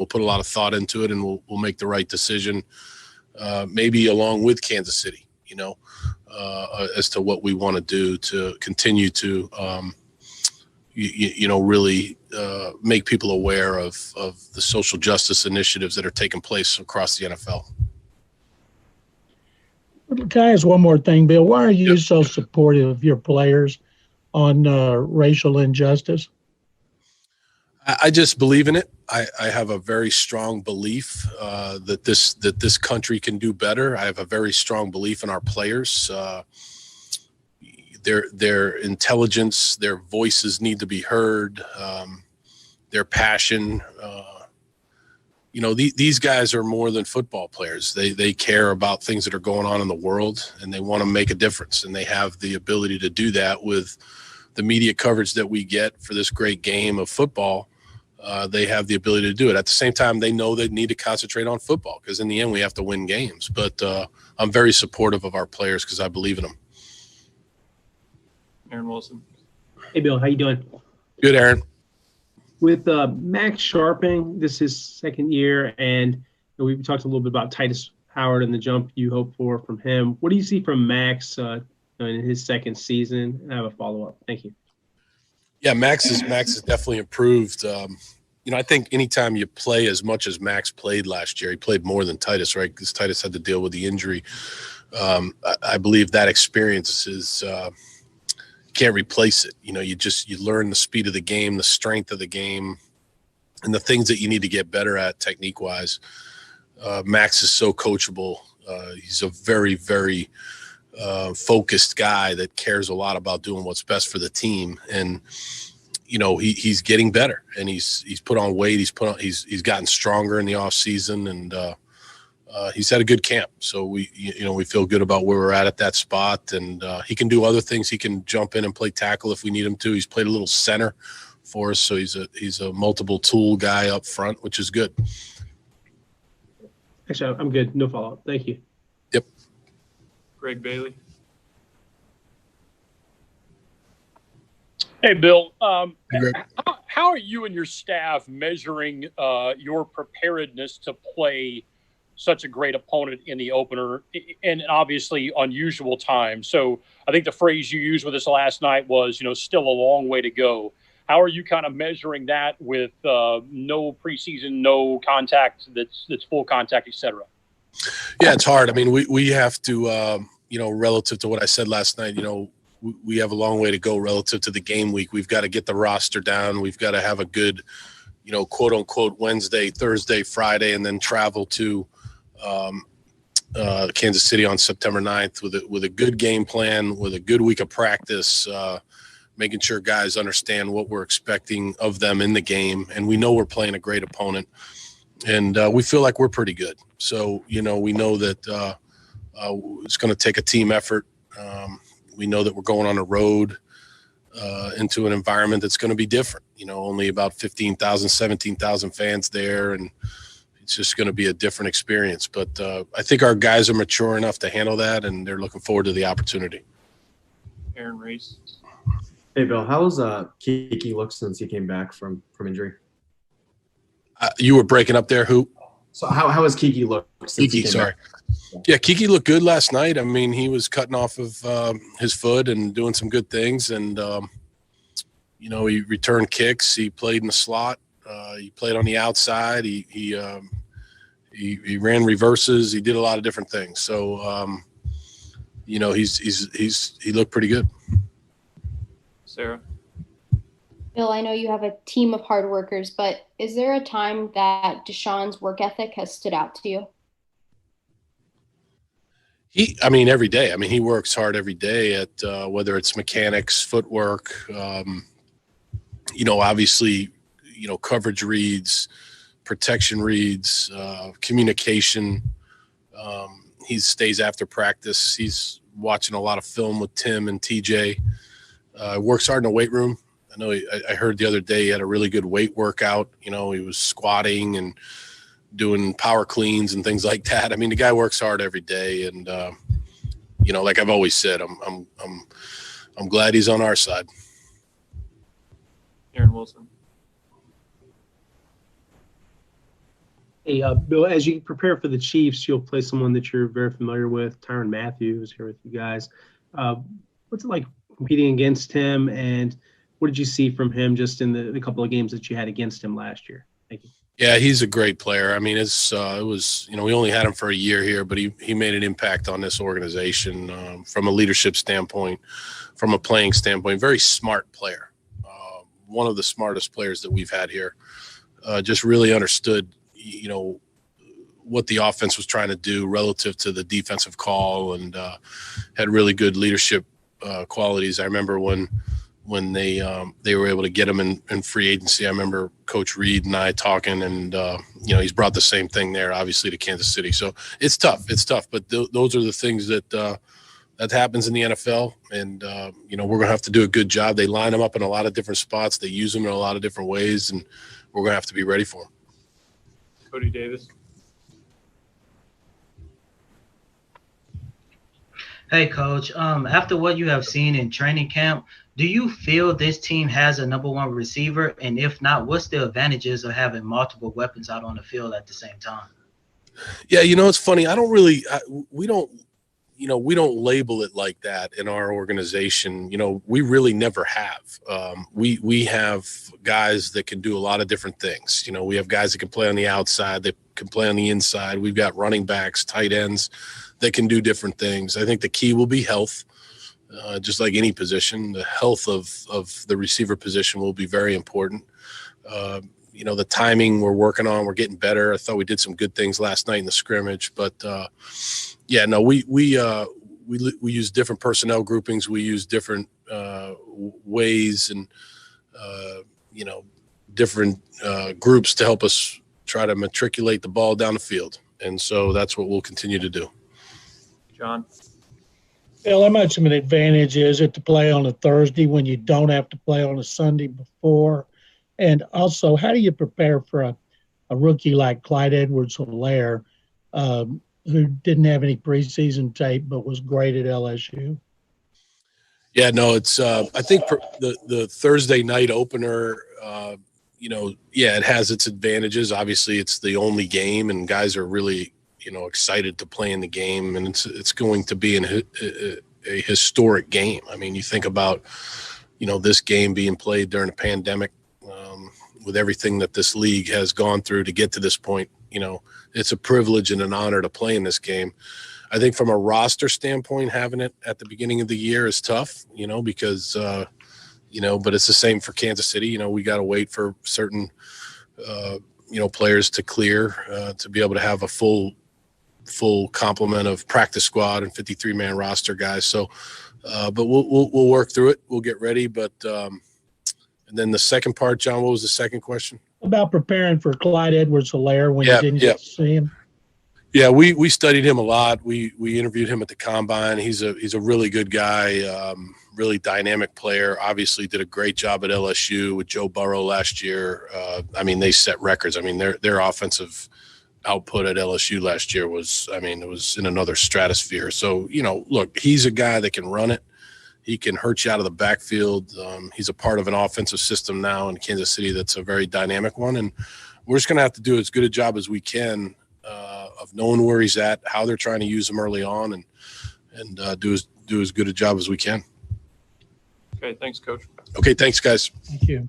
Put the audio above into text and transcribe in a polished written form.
We'll put a lot of thought into it, and we'll make the right decision, maybe along with Kansas City, as to what we want to do to continue to, really make people aware of the social justice initiatives that are taking place across the NFL. Can I ask one more thing, Bill? Why are you so supportive of your players on racial injustice? I just believe in it. I have a very strong belief that this country can do better. I have a very strong belief in our players. Their intelligence, their voices need to be heard. Their passion. These guys are more than football players. They care about things that are going on in the world, and they want to make a difference. And they have the ability to do that with the media coverage that we get for this great game of football. They have the ability to do it. At the same time, they know they need to concentrate on football because in the end we have to win games. But I'm very supportive of our players because I believe in them. Aaron Wilson. Hey, Bill, how you doing? Good, Aaron. With Max Sharping, this is his second year, and we talked a little bit about Titus Howard and the jump you hope for from him. What do you see from Max in his second season? And I have a follow-up. Thank you. Yeah, Max has definitely improved. I think anytime you play as much as Max played last year, he played more than Titus, right? Because Titus had to deal with the injury. I believe that experience is can't replace it. You learn the speed of the game, the strength of the game, and the things that you need to get better at technique wise. Max is so coachable. He's a very, very focused guy that cares a lot about doing what's best for the team. And, he's getting better, and he's put on weight. He's gotten stronger in the off season, and he's had a good camp. So we feel good about where we're at that spot, and he can do other things. He can jump in and play tackle if we need him to. He's played a little center for us. So he's a multiple tool guy up front, which is good. Actually, I'm good. No follow-up. Thank you. Yep. Greg Bailey. Hey, Bill. Hey, Greg. How are you and your staff measuring your preparedness to play such a great opponent in the opener and obviously unusual times? So I think the phrase you used with us last night was, still a long way to go. How are you kind of measuring that with no preseason, no contact that's full contact, et cetera? Yeah, it's hard. I mean, we have to, relative to what I said last night, we have a long way to go relative to the game week. We've got to get the roster down. We've got to have a good, quote unquote, Wednesday, Thursday, Friday, and then travel to Kansas City on September 9th with a good game plan, with a good week of practice, making sure guys understand what we're expecting of them in the game. And we know we're playing a great opponent, and we feel like we're pretty good. So, we know that it's going to take a team effort. We know that we're going on a road into an environment that's going to be different. Only about 15,000, 17,000 fans there, and it's just going to be a different experience. But I think our guys are mature enough to handle that, and they're looking forward to the opportunity. Aaron Reese. Hey, Bill, how's Kiki looked since he came back from injury? You were breaking up there. Who? So how has Kiki looked since Kiki, sorry. Yeah, Kiki looked good last night. I mean, he was cutting off of his foot and doing some good things. And, he returned kicks. He played in the slot. He played on the outside. He ran reverses. He did a lot of different things. So, he looked pretty good. Sarah. Bill, I know you have a team of hard workers, but is there a time that Deshaun's work ethic has stood out to you? Every day. He works hard every day at whether it's mechanics, footwork, obviously, coverage reads, protection reads, communication. He stays after practice. He's watching a lot of film with Tim and TJ. Works hard in the weight room. I know I heard the other day he had a really good weight workout. He was squatting and doing power cleans and things like that. The guy works hard every day, and like I've always said, I'm glad he's on our side. Aaron Wilson. Hey, Bill, as you prepare for the Chiefs, you'll play someone that you're very familiar with, Tyrann Mathieu, who's here with you guys. What's it like competing against him, and what did you see from him just in the couple of games that you had against him last year? Thank you. Yeah, he's a great player. I mean, it was, we only had him for a year here, but he made an impact on this organization from a leadership standpoint, from a playing standpoint. Very smart player. One of the smartest players that we've had here. Just really understood, what the offense was trying to do relative to the defensive call, and had really good leadership qualities. I remember when they were able to get him in free agency. I remember Coach Reed and I talking, and he's brought the same thing there, obviously, to Kansas City. So it's tough, but those are the things that happens in the NFL, and we're gonna have to do a good job. They line them up in a lot of different spots. They use them in a lot of different ways, and we're gonna have to be ready for them. Cody Davis. Hey, Coach. After what you have seen in training camp, do you feel this team has a number one receiver? And if not, what's the advantages of having multiple weapons out on the field at the same time? Yeah, it's funny. We don't label it like that in our organization. We really never have. We have guys that can do a lot of different things. We have guys that can play on the outside, that can play on the inside. We've got running backs, tight ends that can do different things. I think the key will be health. Just like any position, the health of the receiver position will be very important. The timing we're working on, we're getting better. I thought we did some good things last night in the scrimmage, but we use different personnel groupings. We use different ways and different groups to help us try to matriculate the ball down the field, and so that's what we'll continue to do. John. Bill, how much of an advantage is it to play on a Thursday when you don't have to play on a Sunday before? And also, how do you prepare for a rookie like Clyde Edwards-Helaire, who didn't have any preseason tape but was great at LSU? Yeah, no, it's I think the Thursday night opener, it has its advantages. Obviously, it's the only game, and guys are really excited to play in the game, and it's going to be a historic game. I mean, you think about this game being played during a pandemic, with everything that this league has gone through to get to this point. It's a privilege and an honor to play in this game. I think from a roster standpoint, having it at the beginning of the year is tough, because but it's the same for Kansas City. We got to wait for certain players to clear to be able to have a full complement of practice squad and 53-man roster guys. So, but we'll work through it. We'll get ready. But and then the second part, John, what was the second question? About preparing for Clyde Edwards-Helaire when you didn't get to see him. Yeah, we studied him a lot. We interviewed him at the combine. He's a really good guy, really dynamic player. Obviously did a great job at LSU with Joe Burrow last year. They set records. Their offensive output at LSU last year was, it was in another stratosphere. So, look, he's a guy that can run it. He can hurt you out of the backfield. He's a part of an offensive system now in Kansas City that's a very dynamic one. And we're just going to have to do as good a job as we can of knowing where he's at, how they're trying to use him early on, and do as good a job as we can. Okay, thanks, Coach. Okay, thanks, guys. Thank you.